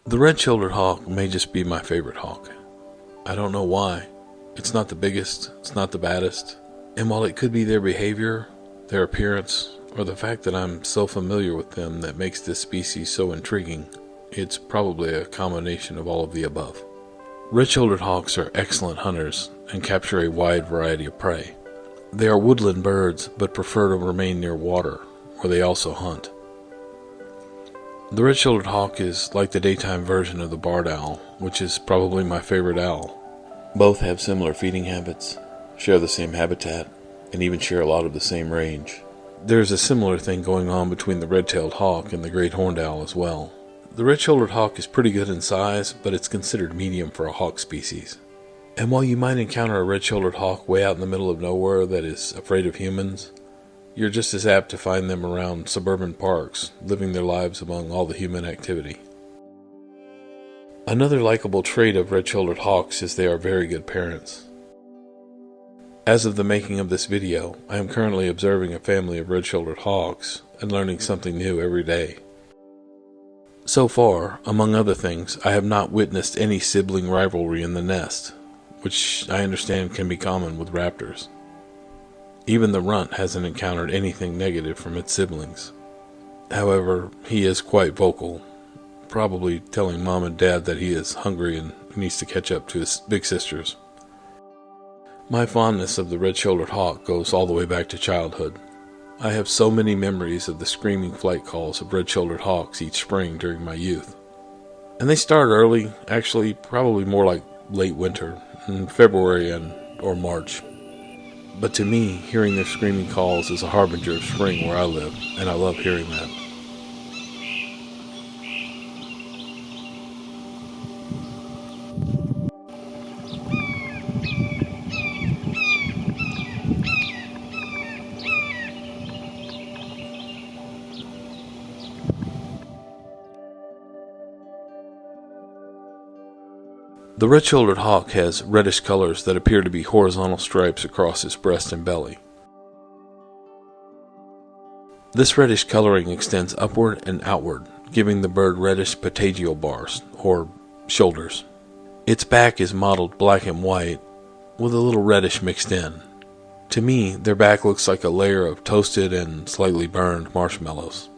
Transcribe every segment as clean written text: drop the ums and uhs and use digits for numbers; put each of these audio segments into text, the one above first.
The red-shouldered hawk may just be my favorite hawk. I don't know why. It's not the biggest, it's not the baddest, and while it could be their behavior, their appearance, or the fact that I'm so familiar with them that makes this species so intriguing, it's probably a combination of all of the above. Red-shouldered hawks are excellent hunters and capture a wide variety of prey. They are woodland birds but prefer to remain near water, where they also hunt. The red-shouldered hawk is like the daytime version of the barred owl, which is probably my favorite owl. Both have similar feeding habits, share the same habitat, and even share a lot of the same range. There's a similar thing going on between the red-tailed hawk and the great horned owl as well. The red-shouldered hawk is pretty good in size, but it's considered medium for a hawk species. And while you might encounter a red-shouldered hawk way out in the middle of nowhere that is afraid of humans, you're just as apt to find them around suburban parks, living their lives among all the human activity. Another likable trait of red-shouldered hawks is they are very good parents. As of the making of this video, I am currently observing a family of red-shouldered hawks and learning something new every day. So far, among other things, I have not witnessed any sibling rivalry in the nest, which I understand can be common with raptors. Even the runt hasn't encountered anything negative from its siblings. However, he is quite vocal, probably telling mom and dad that he is hungry and needs to catch up to his big sisters. My fondness of the red-shouldered hawk goes all the way back to childhood. I have so many memories of the screaming flight calls of red-shouldered hawks each spring during my youth. And they start early, actually probably more like late winter, in February or March. But to me, hearing their screaming calls is a harbinger of spring where I live, and I love hearing that. The red-shouldered hawk has reddish colors that appear to be horizontal stripes across its breast and belly. This reddish coloring extends upward and outward, giving the bird reddish patagial bars, or shoulders. Its back is mottled black and white, with a little reddish mixed in. To me, their back looks like a layer of toasted and slightly burned marshmallows.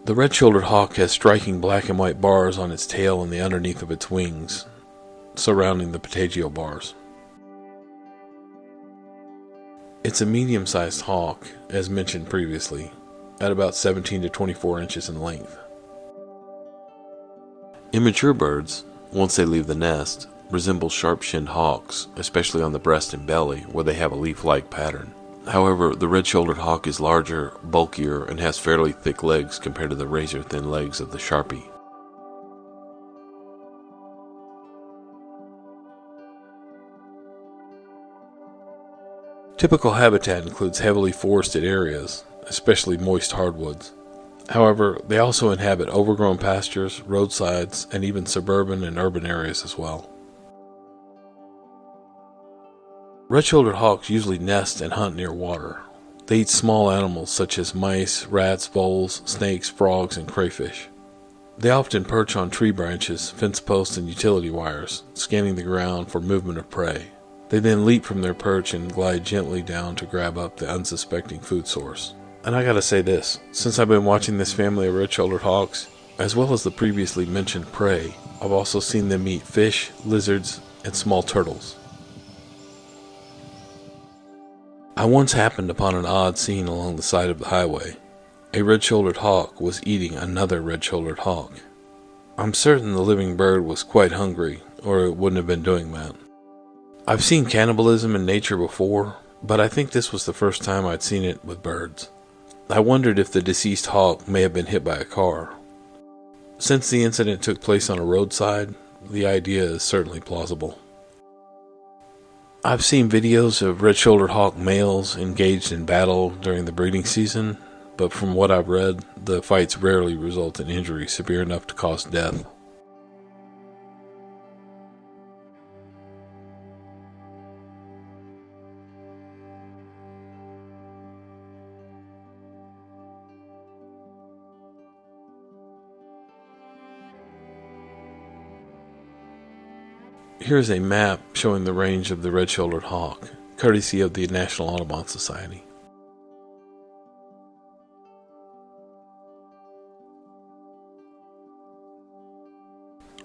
The red-shouldered hawk has striking black and white bars on its tail and the underneath of its wings, surrounding the patagial bars. It's a medium-sized hawk, as mentioned previously, at about 17 to 24 inches in length. Immature birds, once they leave the nest, resemble sharp-shinned hawks, especially on the breast and belly, where they have a leaf-like pattern. However, the red-shouldered hawk is larger, bulkier, and has fairly thick legs compared to the razor-thin legs of the sharpie. Typical habitat includes heavily forested areas, especially moist hardwoods. However, they also inhabit overgrown pastures, roadsides, and even suburban and urban areas as well. Red-shouldered hawks usually nest and hunt near water. They eat small animals such as mice, rats, voles, snakes, frogs, and crayfish. They often perch on tree branches, fence posts, and utility wires, scanning the ground for movement of prey. They then leap from their perch and glide gently down to grab up the unsuspecting food source. And I gotta say this, since I've been watching this family of red-shouldered hawks, as well as the previously mentioned prey, I've also seen them eat fish, lizards, and small turtles. I once happened upon an odd scene along the side of the highway. A red-shouldered hawk was eating another red-shouldered hawk. I'm certain the living bird was quite hungry, or it wouldn't have been doing that. I've seen cannibalism in nature before, but I think this was the first time I'd seen it with birds. I wondered if the deceased hawk may have been hit by a car. Since the incident took place on a roadside, the idea is certainly plausible. I've seen videos of red-shouldered hawk males engaged in battle during the breeding season, but from what I've read, the fights rarely result in injury severe enough to cause death. Here's a map showing the range of the red-shouldered hawk, courtesy of the National Audubon Society.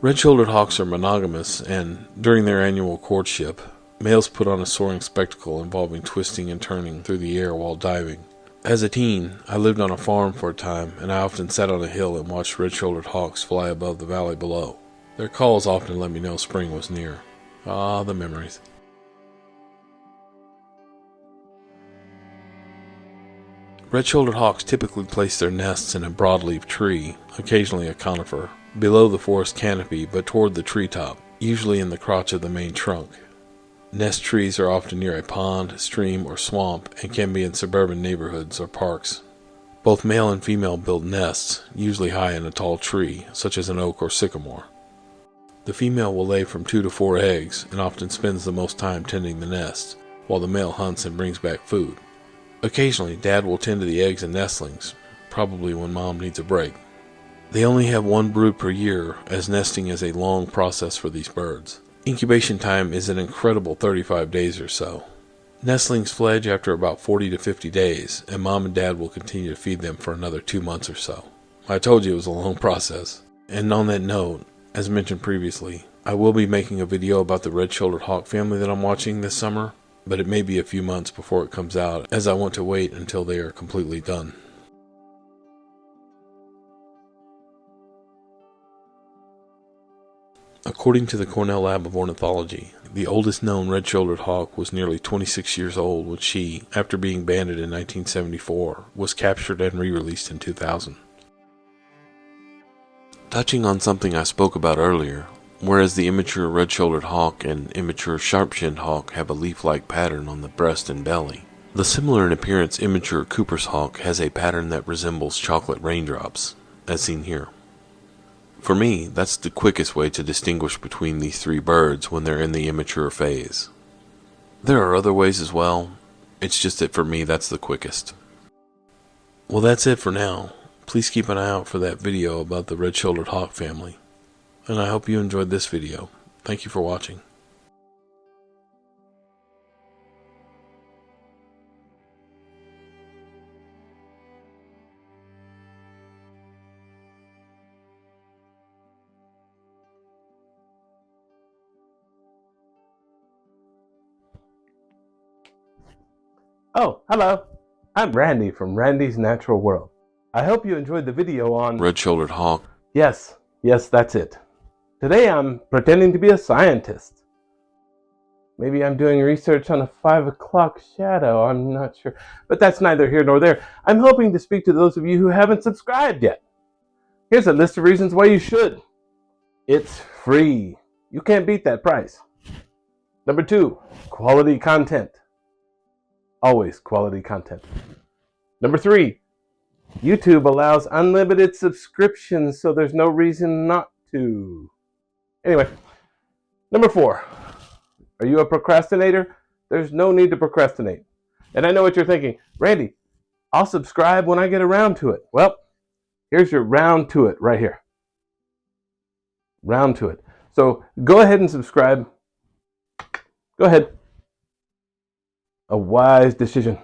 Red-shouldered hawks are monogamous, and during their annual courtship, males put on a soaring spectacle involving twisting and turning through the air while diving. As a teen, I lived on a farm for a time, and I often sat on a hill and watched red-shouldered hawks fly above the valley below. Their calls often let me know spring was near. Ah, the memories. Red-shouldered hawks typically place their nests in a broadleaf tree, occasionally a conifer, below the forest canopy but toward the treetop, usually in the crotch of the main trunk. Nest trees are often near a pond, stream, or swamp and can be in suburban neighborhoods or parks. Both male and female build nests, usually high in a tall tree, such as an oak or sycamore. The female will lay from 2 to 4 eggs and often spends the most time tending the nest, while the male hunts and brings back food. Occasionally, Dad will tend to the eggs and nestlings, probably when Mom needs a break. They only have one brood per year, as nesting is a long process for these birds. Incubation time is an incredible 35 days or so. Nestlings fledge after about 40 to 50 days, and Mom and Dad will continue to feed them for another 2 months or so. I told you it was a long process. And on that note, as mentioned previously, I will be making a video about the red-shouldered hawk family that I'm watching this summer, but it may be a few months before it comes out, as I want to wait until they are completely done. According to the Cornell Lab of Ornithology, the oldest known red-shouldered hawk was nearly 26 years old when she, after being banded in 1974, was captured and re-released in 2000. Touching on something I spoke about earlier, whereas the immature red-shouldered hawk and immature sharp-shinned hawk have a leaf-like pattern on the breast and belly, the similar in appearance immature Cooper's hawk has a pattern that resembles chocolate raindrops, as seen here. For me, that's the quickest way to distinguish between these three birds when they're in the immature phase. There are other ways as well, it's just that for me that's the quickest. Well, that's it for now. Please keep an eye out for that video about the red-shouldered hawk family. And I hope you enjoyed this video. Thank you for watching. Oh, hello. I'm Randy from Randy's Natural World. I hope you enjoyed the video on Red-shouldered hawk. Yes, that's it. Today I'm pretending to be a scientist. Maybe I'm doing research on a 5 o'clock shadow, I'm not sure. But that's neither here nor there. I'm hoping to speak to those of you who haven't subscribed yet. Here's a list of reasons why you should. It's free. You can't beat that price. Number 2, quality content. Always quality content. Number 3, YouTube allows unlimited subscriptions, so there's no reason not to. Anyway, number 4, are you a procrastinator? There's no need to procrastinate. And I know what you're thinking, Randy, I'll subscribe when I get around to it. Well, here's your round to it right here. Round to it. So go ahead and subscribe. Go ahead. A wise decision.